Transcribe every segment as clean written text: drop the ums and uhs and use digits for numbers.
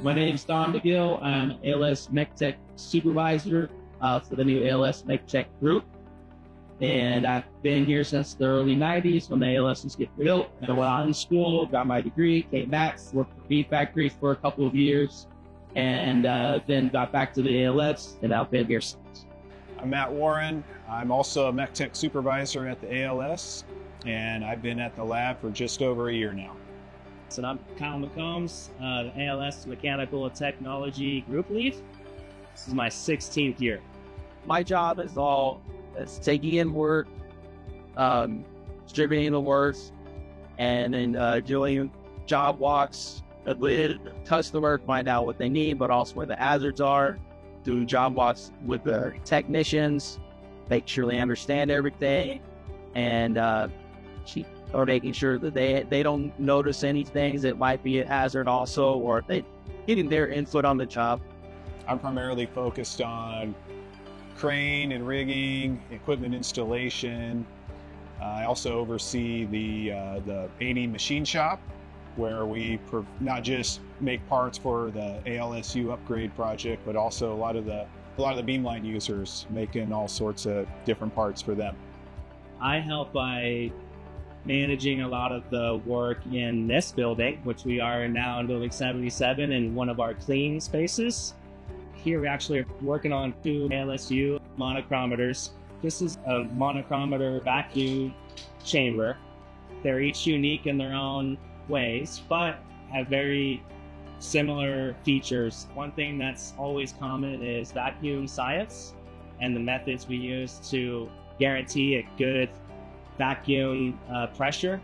My name is Don McGill. I'm ALS MechTech Supervisor for the new ALS MechTech group. And I've been here since the early 90s when the ALS was getting built. I went on to school, got my degree, came back, worked for Beef Factory for a couple of years, and then got back to the ALS, and I've been here since. I'm Matt Warren. I'm also a MechTech Supervisor at the ALS, and I've been at the lab for just over a year now. So I'm Kyle McCombs, the ALS Mechanical Technology Group Lead. This is my 16th year. My job is taking in work, distributing the work, and then doing job walks with customer, find out what they need, but also where the hazards are, doing job walks with the technicians, make sure they understand everything, and or making sure that they don't notice any things that might be a hazard also, or they getting their input on the job. I'm primarily focused on crane and rigging, equipment installation. I also oversee the A&E machine shop, where we not just make parts for the ALSU upgrade project, but also a lot of the beamline users, making all sorts of different parts for them. I help by managing a lot of the work in this building, which we are now in Building 77 in one of our clean spaces. Here we actually are working on 2 ALSU monochromators. This is a monochromator vacuum chamber. They're each unique in their own ways, but have very similar features. One thing that's always common is vacuum science and the methods we use to guarantee a good vacuum pressure.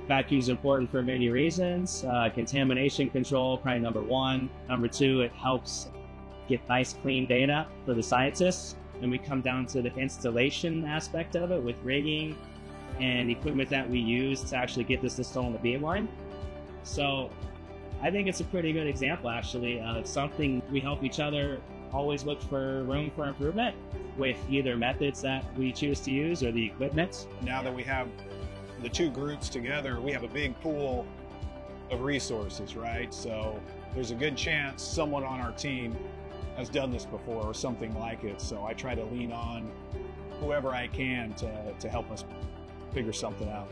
Vacuum is important for many reasons. Contamination control, probably number 1. Number 2, it helps get nice clean data for the scientists. And we come down to the installation aspect of it with rigging and equipment that we use to actually get this installed on the beamline. So I think it's a pretty good example, actually. It's something we help each other always look for room for improvement with either methods that we choose to use or the equipment. Now that we have the 2 groups together, we have a big pool of resources, right? So there's a good chance someone on our team has done this before or something like it. So I try to lean on whoever I can to help us figure something out.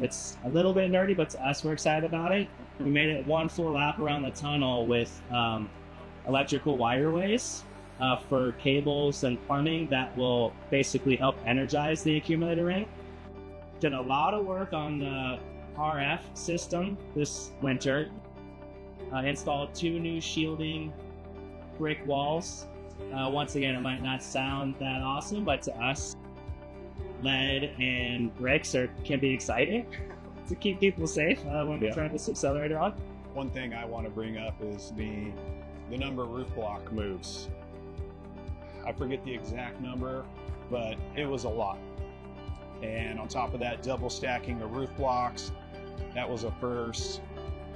It's a little bit nerdy, but to us, we're excited about it. We made it 1 full lap around the tunnel with electrical wireways for cables and plumbing that will basically help energize the accumulator ring. Did a lot of work on the RF system this winter. Installed 2 new shielding brick walls. Once again, it might not sound that awesome, but to us, lead and bricks can be exciting to keep people safe when we're trying this accelerator on. One thing I want to bring up is the number of roof block moves. I forget the exact number, but it was a lot. And on top of that, double stacking the roof blocks, that was a first.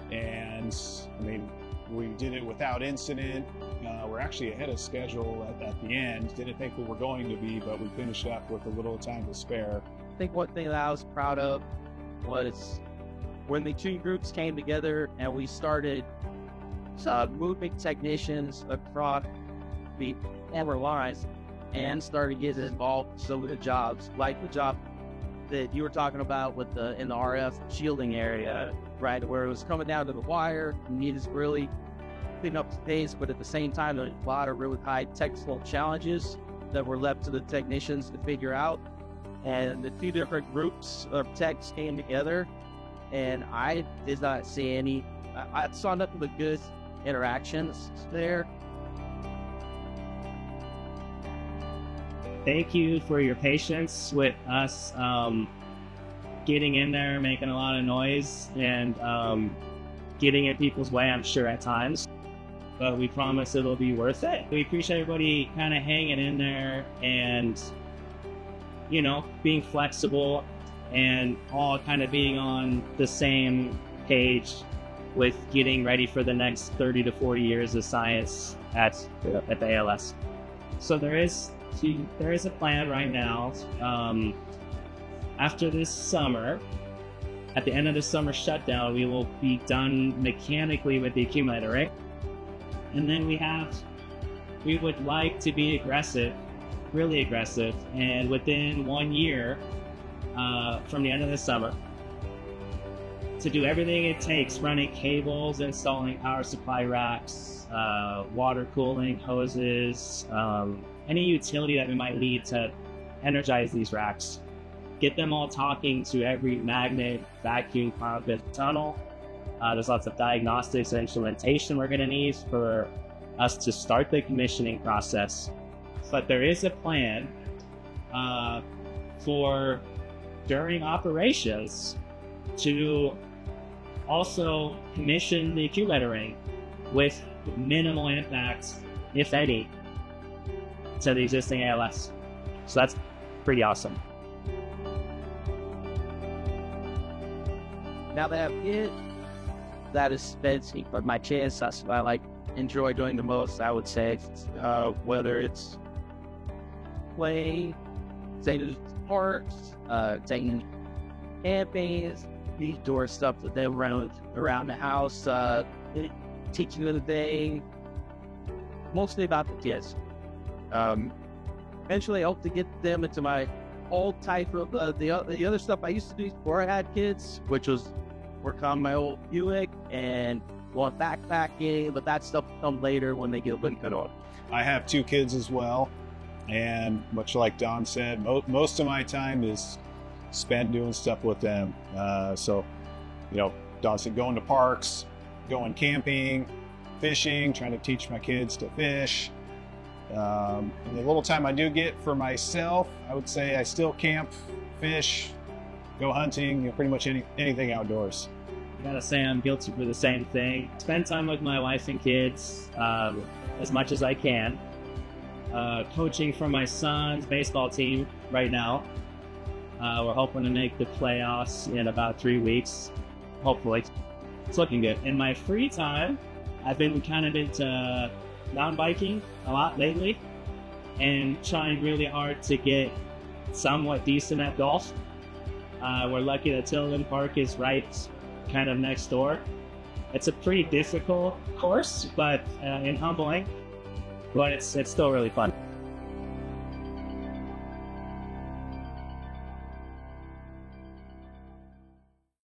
And I mean, we did it without incident. We're actually ahead of schedule at the end. Didn't think we were going to be, but we finished up with a little time to spare. I think one thing that I was proud of was when the 2 groups came together and we started moving technicians across the camera lines and started getting involved in some of the jobs, like the job that you were talking about with in the RF shielding area, right, where it was coming down to the wire, you needed to really clean up the pace, but at the same time, there was a lot of really high technical challenges that were left to the technicians to figure out. And the 2 different groups of techs came together, and I did not see any. I saw nothing but good interactions there. Thank you for your patience with us getting in there, making a lot of noise, and getting in people's way, I'm sure, at times. But we promise it'll be worth it. We appreciate everybody kind of hanging in there and, being flexible and all kind of being on the same page with getting ready for the next 30 to 40 years of science at the ALS. So there is a plan right now. After this summer, at the end of the summer shutdown, we will be done mechanically with the accumulator, right? And then we would like to be aggressive, really aggressive, and within 1 year from the end of the summer, to do everything it takes, running cables, installing power supply racks, water cooling hoses, any utility that we might need to energize these racks. Get them all talking to every magnet, vacuum pump, and tunnel. There's lots of diagnostics and instrumentation we're going to need for us to start the commissioning process. But there is a plan for during operations to also commission the accumulator ring with minimal impact, if any, to the existing ALS. So that's pretty awesome. Now that I have kids, that is spending, but my chance, that's what I enjoy doing the most, I would say. Whether it's play, taking parks, taking campaigns, door stuff with them around the house, teaching them the day, mostly about the kids. Eventually, I hope to get them into my old type of the other stuff I used to do before I had kids, which was work on my old Buick and going backpacking, but that stuff will come later when they get a little bit older. I have 2 kids as well, and much like Don said, most of my time is spent doing stuff with them. So, Don said going to parks, going camping, fishing, trying to teach my kids to fish. The little time I do get for myself, I would say I still camp, fish, go hunting, pretty much anything outdoors. I gotta say I'm guilty for the same thing. Spend time with my wife and kids as much as I can. Coaching for my son's baseball team right now. We're hoping to make the playoffs in about 3 weeks, hopefully. It's looking good. In my free time, I've been kind of into mountain biking a lot lately and trying really hard to get somewhat decent at golf. We're lucky that Tilden Park is right kind of next door. It's a pretty difficult course, but and humbling, but it's still really fun.